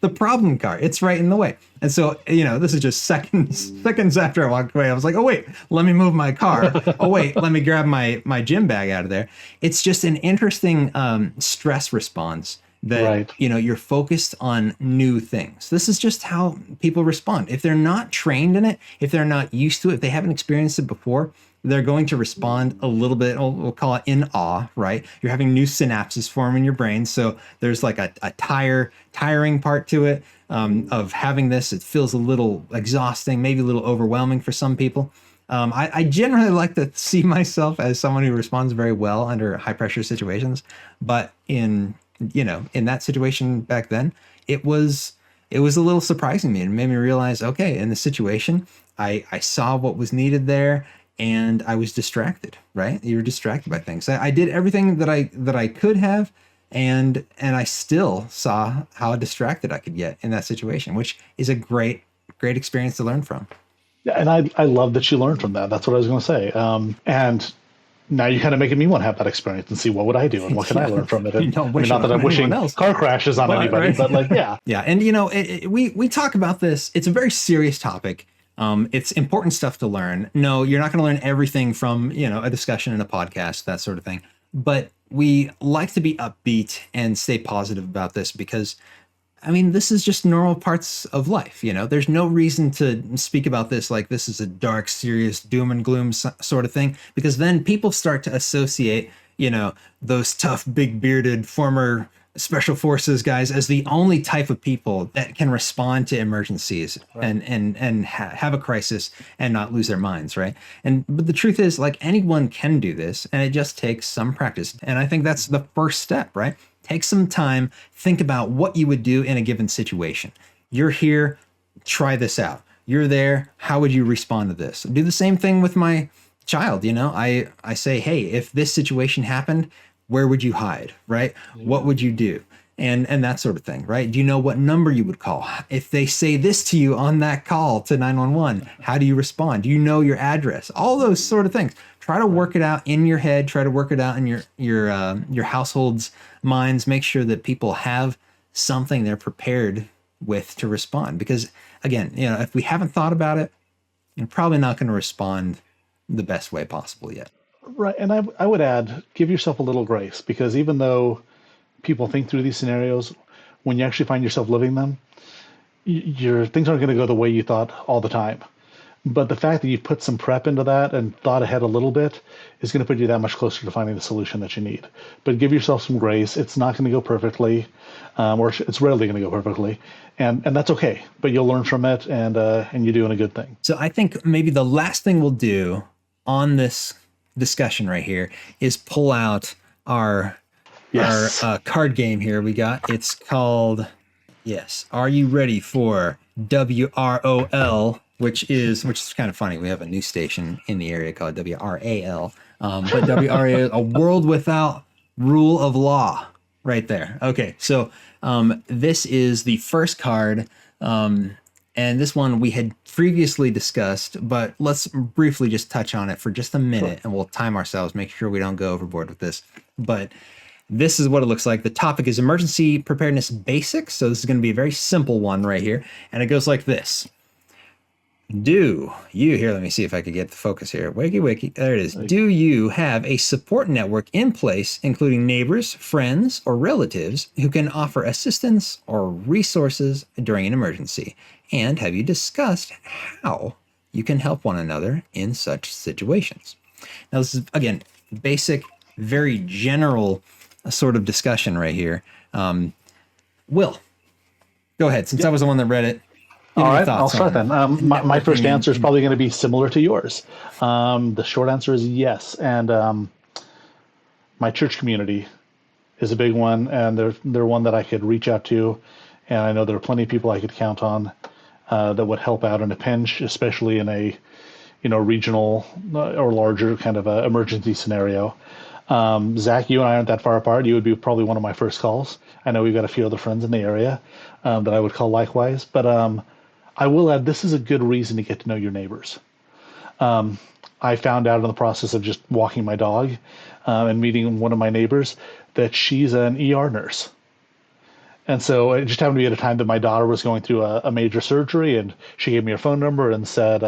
the problem car. It's right in the way. And so, this is just seconds after I walked away. I was like, oh wait, let me move my car. Oh wait, let me grab my gym bag out of there. It's just an interesting stress response that, Right. you're focused on new things. This is just how people respond. If they're not trained in it, if they're not used to it, if they haven't experienced it before, they're going to respond a little bit, we'll call it in awe, right? You're having new synapses form in your brain. So there's like a tiring part to it, of having this. It feels a little exhausting, maybe a little overwhelming for some people. I generally like to see myself as someone who responds very well under high pressure situations, but in that situation back then, it was a little surprising to me. It made me realize, okay, in the situation, I saw what was needed there, and I was distracted. Right? You're distracted by things. I did everything that I could have, and I still saw how distracted I could get in that situation, which is a great experience to learn from. Yeah, and I love that you learned from that. That's what I was going to say. And now you're kind of making me want to have that experience and see what would I do and what can I learn from it. And, don't I wish mean, not it that on I'm wishing anyone else. car crashes on anybody, right? but like, yeah. Yeah, and we talk about this. It's a very serious topic. It's important stuff to learn. No, you're not going to learn everything from a discussion in a podcast, that sort of thing. But we like to be upbeat and stay positive about this because, I mean, this is just normal parts of life. There's no reason to speak about this like this is a dark, serious, doom and gloom sort of thing, because then people start to associate, those tough, big bearded former special forces guys as the only type of people that can respond to emergencies, right, and have a crisis and not lose their minds, right? But the truth is, like, anyone can do this, and it just takes some practice. And I think that's the first step, right? Take some time, think about what you would do in a given situation. You're here, try this out. You're there, how would you respond to this? Do the same thing with my child. I say, hey, if this situation happened, where would you hide, right? What would you do? And that sort of thing, right? Do you know what number you would call? If they say this to you on that call to 911, how do you respond? Do you know your address? All those sort of things. Try to work it out in your head. Try to work it out in your household's minds. Make sure that people have something they're prepared with to respond. Because again, if we haven't thought about it, you're probably not going to respond the best way possible yet. Right. And I would add, give yourself a little grace, because even though people think through these scenarios, when you actually find yourself living them, your things aren't going to go the way you thought all the time. But the fact that you put some prep into that and thought ahead a little bit is going to put you that much closer to finding the solution that you need. But give yourself some grace. It's not going to go perfectly, or it's rarely going to go perfectly, and that's okay. But you'll learn from it, and you're doing a good thing. So I think maybe the last thing we'll do on this discussion right here is pull out our card game here we got. It's called, yes, Are You Ready for WROL, which is kind of funny. We have a news station in the area called WRAL, but WRAL, a world without rule of law, right there. Okay, so this is the first card. And this one we had previously discussed, but let's briefly just touch on it for just a minute, and we'll time ourselves, make sure we don't go overboard with this. But this is what it looks like. The topic is emergency preparedness basics. So this is going to be a very simple one right here. And it goes like this. Let me see if I could get the focus here. Wakey, there it is. Do you have a support network in place, including neighbors, friends, or relatives who can offer assistance or resources during an emergency? And have you discussed how you can help one another in such situations? Now, this is, again, basic, very general sort of discussion right here. Will, go ahead. Since I was the one that read it. All right, I'll start then. My first answer is probably going to be similar to yours. The short answer is yes. And my church community is a big one, and they're one that I could reach out to. And I know there are plenty of people I could count on that would help out in a pinch, especially in a regional or larger kind of a emergency scenario. Zach, you and I aren't that far apart. You would be probably one of my first calls. I know we've got a few other friends in the area that I would call likewise. But I will add, this is a good reason to get to know your neighbors. I found out in the process of just walking my dog and meeting one of my neighbors that she's an ER nurse. And so it just happened to be at a time that my daughter was going through a major surgery, and she gave me her phone number and said,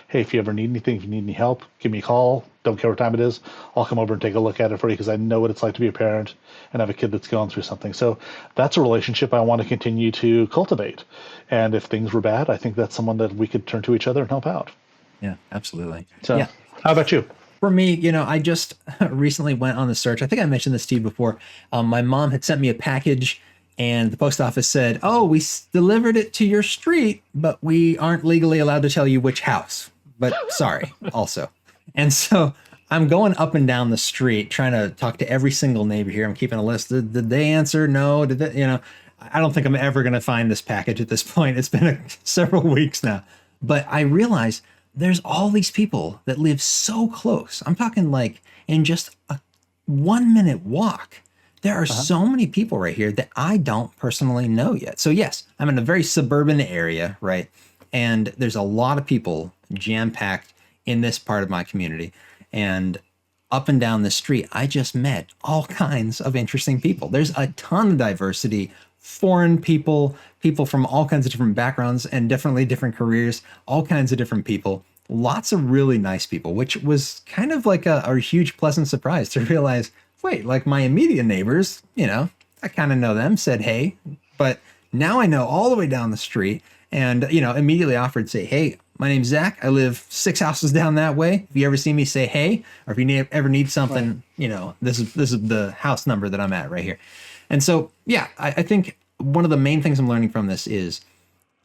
"Hey, if you ever need anything, if you need any help, give me a call. Don't care what time it is. I'll come over and take a look at it for you because I know what it's like to be a parent and have a kid that's going through something." So that's a relationship I want to continue to cultivate. And if things were bad, I think that's someone that we could turn to each other and help out. Yeah, absolutely. So, Yeah. how about you? For me, I just recently went on the search. I think I mentioned this to you before. My mom had sent me a package, and the post office said, "Oh, we delivered it to your street, but we aren't legally allowed to tell you which house. But sorry, also." And so I'm going up and down the street trying to talk to every single neighbor here. I'm keeping a list. Did they answer? No. Did they, I don't think I'm ever going to find this package at this point. It's been several weeks now. But I realize there's all these people that live so close. I'm talking like in just a 1-minute walk. There are so many people right here that I don't personally know yet. So yes, I'm in a very suburban area, right? And there's a lot of people jam-packed in this part of my community. And up and down the street, I just met all kinds of interesting people. There's a ton of diversity, foreign people, people from all kinds of different backgrounds and definitely different careers, all kinds of different people. Lots of really nice people, which was kind of like a huge pleasant surprise to realize, wait, like my immediate neighbors, I kind of know them, said hey, but now I know all the way down the street and, immediately offered to say, "Hey, my name's Zach. I live 6 houses down that way. If you ever see me, say hey, or if you ever need something, this is the house number that I'm at right here." And so, yeah, I think one of the main things I'm learning from this is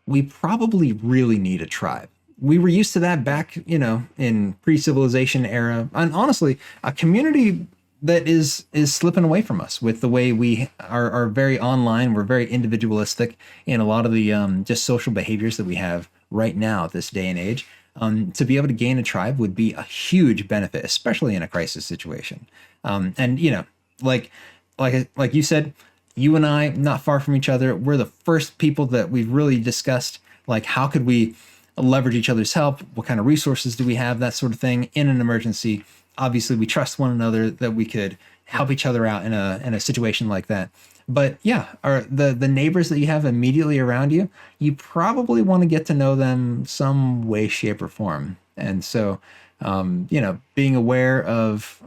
we probably really need a tribe. We were used to that back, in pre-civilization era. And honestly, a community that is slipping away from us with the way we are very online. We're very individualistic in a lot of the just social behaviors that we have right now at this day and age. To be able to gain a tribe would be a huge benefit, especially in a crisis situation. And like you said, you and I, not far from each other, we're the first people that we've really discussed, like how could we leverage each other's help? What kind of resources do we have? That sort of thing in an emergency. Obviously, we trust one another that we could help each other out in a situation like that. But yeah, the neighbors that you have immediately around you, you probably want to get to know them some way, shape, or form. And so, being aware of,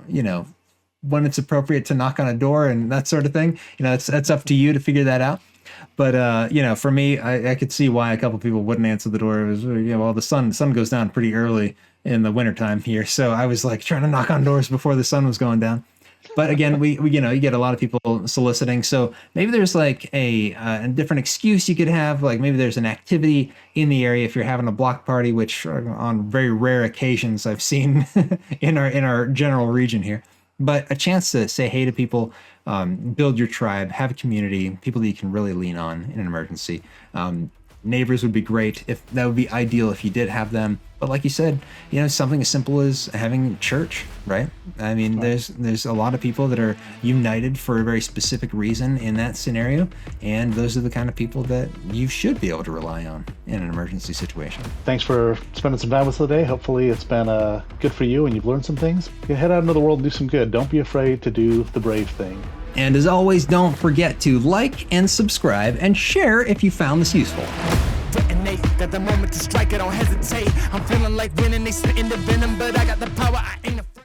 when it's appropriate to knock on a door and that sort of thing, that's up to you to figure that out. But, for me, I could see why a couple of people wouldn't answer the door. It was, well, the sun goes down pretty early in the wintertime here. So I was like trying to knock on doors before the sun was going down. But again, we you get a lot of people soliciting. So maybe there's like a different excuse you could have. Like maybe there's an activity in the area if you're having a block party, which on very rare occasions I've seen in our general region here. But a chance to say hey to people, build your tribe, have a community, people that you can really lean on in an emergency. Neighbors would be great. If that would be ideal if you did have them. But like you said, something as simple as having church, right? I mean, there's a lot of people that are united for a very specific reason in that scenario, and those are the kind of people that you should be able to rely on in an emergency situation. Thanks for spending some time with us today. Hopefully it's been good for you and you've learned some things. You head out into the world and do some good. Don't be afraid to do the brave thing. And as always, don't forget to like and subscribe and share if you found this useful. Detonate, got the moment to strike, I don't hesitate. I'm feeling like winning, they spitting the venom, but I got the power, I ain't